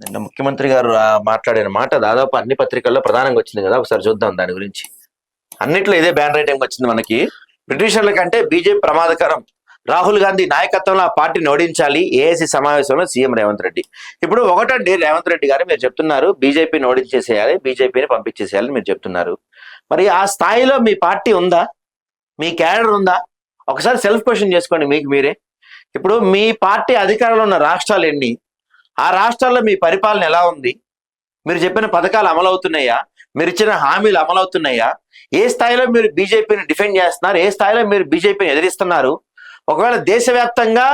నిన్న ముఖ్యమంత్రి గారు మాట్లాడిన మాట దాదాపు అన్ని పత్రికల్లో ప్రధానంగా వచ్చింది కదా, ఒకసారి చూద్దాం దాని గురించి. అన్నిట్లో ఇదే బ్యాన్ రైటింగ్ వచ్చింది మనకి. బ్రిటిషర్ల కంటే బీజేపీ ప్రమాదకరం, రాహుల్ గాంధీ నాయకత్వంలో ఆ పార్టీని ఓడించాలి, ఏఐసీ సమావేశంలో సీఎం రేవంత్ రెడ్డి. ఇప్పుడు ఒకటండి, రేవంత్ రెడ్డి గారు మీరు చెప్తున్నారు బీజేపీని ఓడించేసేయాలి, బీజేపీని పంపించేసేయాలని మీరు చెప్తున్నారు. మరి ఆ స్థాయిలో మీ పార్టీ ఉందా, మీ క్యాడర్ ఉందా? ఒకసారి సెల్ఫ్ క్వశ్చన్ చేసుకోండి మీకు మీరే. ఇప్పుడు మీ పార్టీ అధికారంలో ఉన్న రాష్ట్రాలు ఎన్ని? ఆ రాష్ట్రాల్లో మీ పరిపాలన ఎలా ఉంది? మీరు చెప్పిన పథకాలు అమలవుతున్నాయా? మీరు ఇచ్చిన హామీలు అమలవుతున్నాయా? ఏ స్థాయిలో మీరు బీజేపీని డిఫెండ్ చేస్తున్నారు? ఏ స్థాయిలో మీరు బీజేపీని ఎదిరిస్తున్నారు? ఒకవేళ దేశవ్యాప్తంగా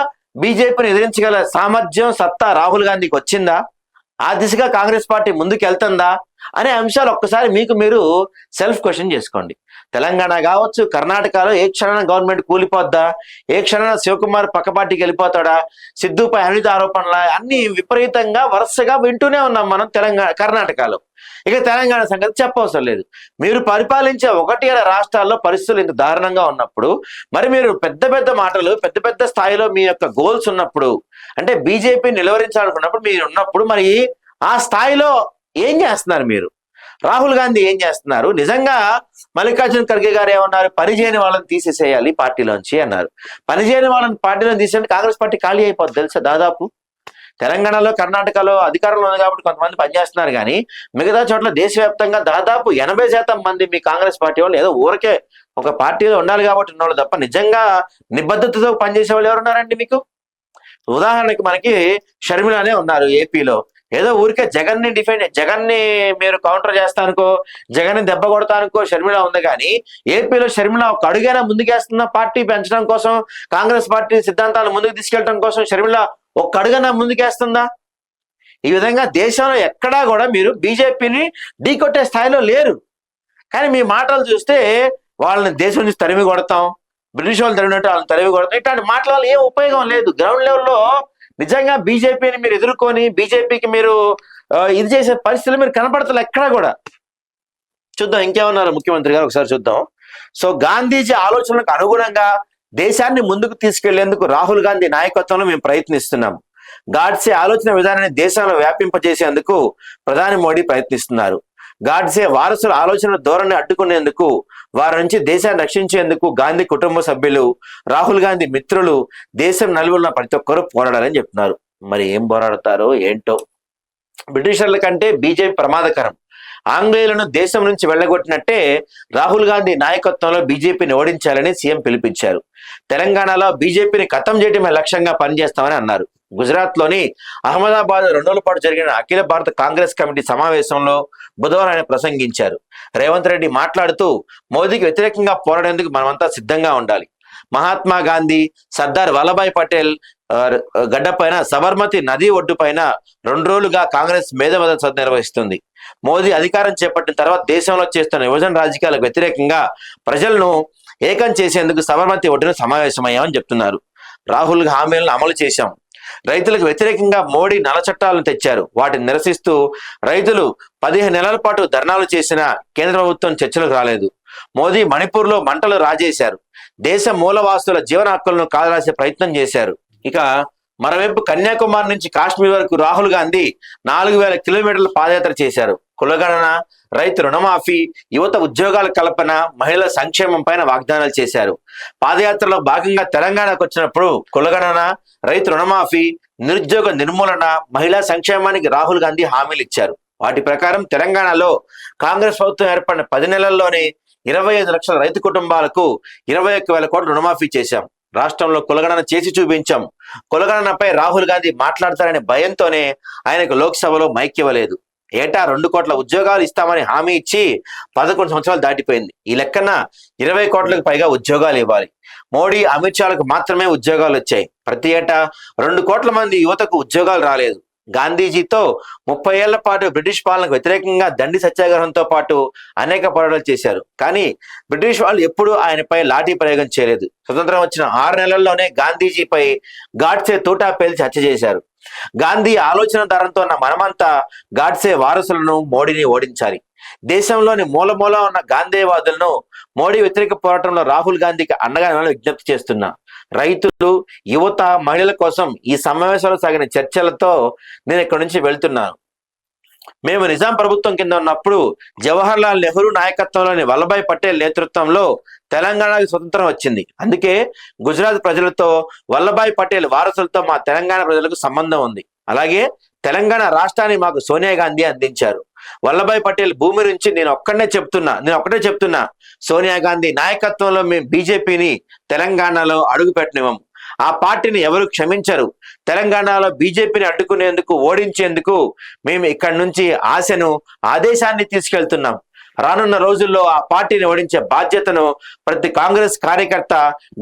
బీజేపీని ఎదిరించగల సామర్థ్యం, సత్తా రాహుల్ గాంధీకి వచ్చిందా? ఆ దిశగా కాంగ్రెస్ పార్టీ ముందుకు వెళ్తుందా అనే అంశాలు ఒక్కసారి మీకు మీరు సెల్ఫ్ క్వశ్చన్ చేసుకోండి. తెలంగాణ కావచ్చు, కర్ణాటకలో ఏ క్షణాన గవర్నమెంట్ కూలిపోద్దా, ఏ క్షణాన శివకుమార్ పక్క పార్టీకి వెళ్ళిపోతాడా, సిద్ధుపై అవినీతి ఆరోపణల అన్ని విపరీతంగా వరుసగా వింటూనే ఉన్నాం మనం కర్ణాటకలో. ఇక తెలంగాణ సంగతి చెప్పవసరం లేదు. మీరు పరిపాలించే 1-2 రాష్ట్రాల్లో పరిస్థితులు ఇంత దారుణంగా ఉన్నప్పుడు, మరి మీరు పెద్ద పెద్ద మాటలు, పెద్ద పెద్ద స్థాయిలో మీ యొక్క గోల్స్ ఉన్నప్పుడు, అంటే బీజేపీ నిలువరించాలనుకున్నప్పుడు మీరు ఉన్నప్పుడు, మరి ఆ స్థాయిలో ఏం చేస్తున్నారు మీరు? రాహుల్ గాంధీ ఏం చేస్తున్నారు? నిజంగా మల్లికార్జున ఖర్గే గారు ఏమన్నారు? పనిచేయని వాళ్ళని తీసేసేయాలి పార్టీలోంచి అన్నారు. పనిచేయని వాళ్ళని పార్టీలో తీసేయండి, కాంగ్రెస్ పార్టీ ఖాళీ అయిపోద్ది తెలుసా. దాదాపు తెలంగాణలో, కర్ణాటకలో అధికారంలో ఉంది కాబట్టి కొంతమంది పనిచేస్తున్నారు, కానీ మిగతా చోట్ల దేశవ్యాప్తంగా దాదాపు 80% మంది మీ కాంగ్రెస్ పార్టీ వాళ్ళు ఏదో ఊరికే ఒక పార్టీలో ఉండాలి కాబట్టి ఉన్నవాళ్ళు తప్ప నిజంగా నిబద్ధతతో పనిచేసే వాళ్ళు ఎవరు ఉన్నారండి మీకు? ఉదాహరణకి మనకి షర్మిలానే ఉన్నారు ఏపీలో. ఏదో ఊరికే జగన్ని మీరు కౌంటర్ చేస్తానుకో, జగన్ని దెబ్బ కొడతానుకో షర్మిల ఉంది, కానీ ఏపీలో షర్మిల ఒక అడుగైనా ముందుకేస్తున్న పార్టీ పెంచడం కోసం, కాంగ్రెస్ పార్టీ సిద్ధాంతాలు ముందుకు తీసుకెళ్ళడం కోసం షర్మిల ఒక్క అడుగైనా ముందుకేస్తుందా? ఈ విధంగా దేశంలో ఎక్కడా కూడా మీరు బీజేపీని ఢీకొట్టే స్థాయిలో లేరు. కానీ మీ మాటలు చూస్తే వాళ్ళని దేశం నుంచి తరిమి కొడతాం, బ్రిటిష్ వాళ్ళు తరిమినట్టు వాళ్ళని తరిమి కొడతాం, ఇట్లాంటి మాటల వల్ల ఏం ఉపయోగం లేదు. గ్రౌండ్ లెవెల్లో నిజంగా బీజేపీని మీరు ఎదుర్కొని బీజేపీకి మీరు ఇది చేసే పరిస్థితులు మీరు కనపడతలే ఎక్కడా కూడా. చూద్దాం ఇంకేమన్నారు ముఖ్యమంత్రి గారు, ఒకసారి చూద్దాం. సో గాంధీజీ ఆలోచనలకు అనుగుణంగా దేశాన్ని ముందుకు తీసుకెళ్లేందుకు రాహుల్ గాంధీ నాయకత్వంలో మేము ప్రయత్నిస్తున్నాం. గాడ్సే ఆలోచన విధానాన్ని దేశంలో వ్యాపింపజేసేందుకు ప్రధాని మోడీ ప్రయత్నిస్తున్నారు. గాడ్సే వారసుల ఆలోచన ధోరణి అడ్డుకునేందుకు, వారి నుంచి దేశాన్ని రక్షించేందుకు గాంధీ కుటుంబ సభ్యులు, రాహుల్ గాంధీ మిత్రులు, దేశం నలుగురున్న ప్రతి ఒక్కరూ పోరాడాలని చెప్తున్నారు. మరి ఏం పోరాడతారో ఏంటో. బ్రిటిషర్ల కంటే బీజేపీ ప్రమాదకరం, ఆంగ్లేయులను దేశం నుంచి వెళ్ళగొట్టినట్టే రాహుల్ గాంధీ నాయకత్వంలో బీజేపీని ఓడించాలని సీఎం పిలుపునిచ్చారు. తెలంగాణలో బీజేపీని ఖతం చేయడమే లక్ష్యంగా పనిచేస్తామని అన్నారు. గుజరాత్ లోని అహ్మదాబాద్ 2 రోజుల పాటు జరిగిన అఖిల భారత కాంగ్రెస్ కమిటీ సమావేశంలో బుధవారం ఆయన ప్రసంగించారు. రేవంత్ రెడ్డి మాట్లాడుతూ, మోదీకి వ్యతిరేకంగా పోరాడేందుకు మనమంతా సిద్ధంగా ఉండాలి. మహాత్మా గాంధీ, సర్దార్ వల్లభాయ్ పటేల్ గడ్డపైన, సబర్మతి నది ఒడ్డు పైన 2 రోజులుగా కాంగ్రెస్ మేధోమథన సభ నిర్వహిస్తుంది. మోదీ అధికారం చేపట్టిన తర్వాత దేశంలో చేస్తున్న విభజన రాజకీయాలకు వ్యతిరేకంగా ప్రజలను ఏకం చేసేందుకు సబర్మతి ఒడ్డున సమావేశమయ్యామని చెప్తున్నారు. రాహుల్ హామీలను అమలు చేశాం. రైతులకు వ్యతిరేకంగా మోడీ నల్ల చట్టాలను తెచ్చారు. వాటిని నిరసిస్తూ రైతులు 15 నెలల పాటు ధర్నాలు చేసిన కేంద్ర ప్రభుత్వం చర్చలకు రాలేదు. మోదీ మణిపూర్లో మంటలు రాజేశారు. దేశ మూలవాసుల జీవన హక్కులను కాలరాసే ప్రయత్నం చేశారు. ఇక మరోవైపు కన్యాకుమారి నుంచి కాశ్మీర్ వరకు రాహుల్ గాంధీ 4000 కిలోమీటర్ల పాదయాత్ర చేశారు. కులగణన, రైతు రుణమాఫీ, యువత ఉద్యోగాల కల్పన, మహిళల సంక్షేమం పైన వాగ్దానాలు చేశారు. పాదయాత్రలో భాగంగా తెలంగాణకు వచ్చినప్పుడు కులగణన, రైతు రుణమాఫీ, నిరుద్యోగ నిర్మూలన, మహిళా సంక్షేమానికి రాహుల్ గాంధీ హామీలు ఇచ్చారు. వాటి ప్రకారం తెలంగాణలో కాంగ్రెస్ ప్రభుత్వం ఏర్పడిన 10 నెలల్లోనే 25 లక్షల రైతు కుటుంబాలకు 21,000 కోట్ల రుణమాఫీ చేశాం. రాష్ట్రంలో కులగణన చేసి చూపించాం. కులగణనపై రాహుల్ గాంధీ మాట్లాడతారనే భయంతోనే ఆయనకు లోక్సభలో మైక్ ఇవ్వలేదు. ఏటా 2 కోట్ల ఉద్యోగాలు ఇస్తామని హామీ ఇచ్చి 11 సంవత్సరాలు దాటిపోయింది. ఈ లెక్కన 20 కోట్లకు పైగా ఉద్యోగాలు ఇవ్వాలి. మోడీ, అమిత్ షాలకు మాత్రమే ఉద్యోగాలు వచ్చాయి. ప్రతి ఏటా 2 కోట్ల మంది యువతకు ఉద్యోగాలు రాలేదు. గాంధీజీతో 30 ఏళ్ల పాటు బ్రిటిష్ పాలనకు వ్యతిరేకంగా దండి సత్యాగ్రహంతో పాటు అనేక పోరాటాలు చేశారు. కానీ బ్రిటిష్ వాళ్ళు ఎప్పుడూ ఆయనపై లాఠీ ప్రయోగం చేయలేదు. స్వతంత్రం వచ్చిన 6 నెలల్లోనే గాంధీజీపై గాడ్సే తూటా పేల్చి హత్య చేశారు. గాంధీ ఆలోచన ధరంతో ఉన్న మనమంతా గాడ్సే వారసులను మోడీని ఓడించాలి. దేశంలోని మూల ఉన్న గాంధీవాదులను మోడీ వ్యతిరేక పోరాటంలో రాహుల్ గాంధీకి అండగా నిలవాలని విజ్ఞప్తి చేస్తున్నా. రైతులు, యువత, మహిళల కోసం ఈ సమావేశంలో సాగిన చర్చలతో నేను ఇక్కడి నుంచి వెళ్తున్నాను. మేము నిజాం ప్రభుత్వం కింద ఉన్నప్పుడు జవహర్ లాల్ నెహ్రూ నాయకత్వంలోని వల్లభాయ్ పటేల్ నేతృత్వంలో తెలంగాణకు స్వతంత్రం వచ్చింది. అందుకే గుజరాత్ ప్రజలతో, వల్లభాయ్ పటేల్ వారసులతో మా తెలంగాణ ప్రజలకు సంబంధం ఉంది. అలాగే తెలంగాణ రాష్ట్రాన్ని మాకు సోనియా గాంధీ అందించారు. వల్లభాయ్ పటేల్ భూమి నుంచి నేను ఒకటే చెప్తున్నా సోనియా గాంధీ నాయకత్వంలో మేము బీజేపీని తెలంగాణలో అడుగు పెట్టనివ్వం. ఆ పార్టీని ఎవరు క్షమించరు. తెలంగాణలో బీజేపీని అడ్డుకునేందుకు, ఓడించేందుకు మేము ఇక్కడి నుంచి ఆశను, ఆదేశాన్ని తీసుకెళ్తున్నాం. రానున్న రోజుల్లో ఆ పార్టీని ఓడించే బాధ్యతను ప్రతి కాంగ్రెస్ కార్యకర్త,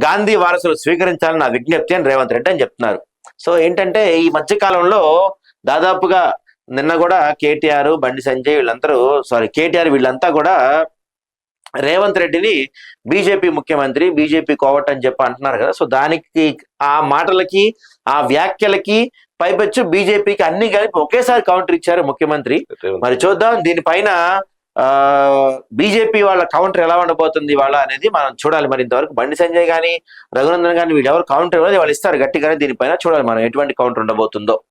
గాంధీ వారసులు స్వీకరించాలని నా విజ్ఞప్తి అని రేవంత్ రెడ్డి అని చెప్తున్నారు. సో ఏంటంటే ఈ మధ్య కాలంలో దాదాపుగా నిన్న కూడా కేటీఆర్, బండి సంజయ్ కేటీఆర్ వీళ్ళంతా కూడా రేవంత్ రెడ్డిని బీజేపీ ముఖ్యమంత్రి, బీజేపీ కోవట్ అని చెప్పి అంటున్నారు కదా. సో దానికి, ఆ మాటలకి, ఆ వ్యాఖ్యలకి పైపెచ్చు బీజేపీకి అన్ని కలిపి ఒకేసారి కౌంటర్ ఇచ్చారు ముఖ్యమంత్రి. మరి చూద్దాం దీనిపైన బీజేపీ వాళ్ళ కౌంటర్ ఎలా ఉండబోతుంది వాళ్ళ అనేది మనం చూడాలి. మరి ఇంతవరకు బండి సంజయ్ కానీ, రఘునందన్ కానీ వీళ్ళు ఎవరు కౌంటర్ ఇవ్వలేదు, వాళ్ళు ఇస్తారు గట్టిగానే. దీనిపైన చూడాలి మనం ఎటువంటి కౌంటర్ ఉండబోతుందో.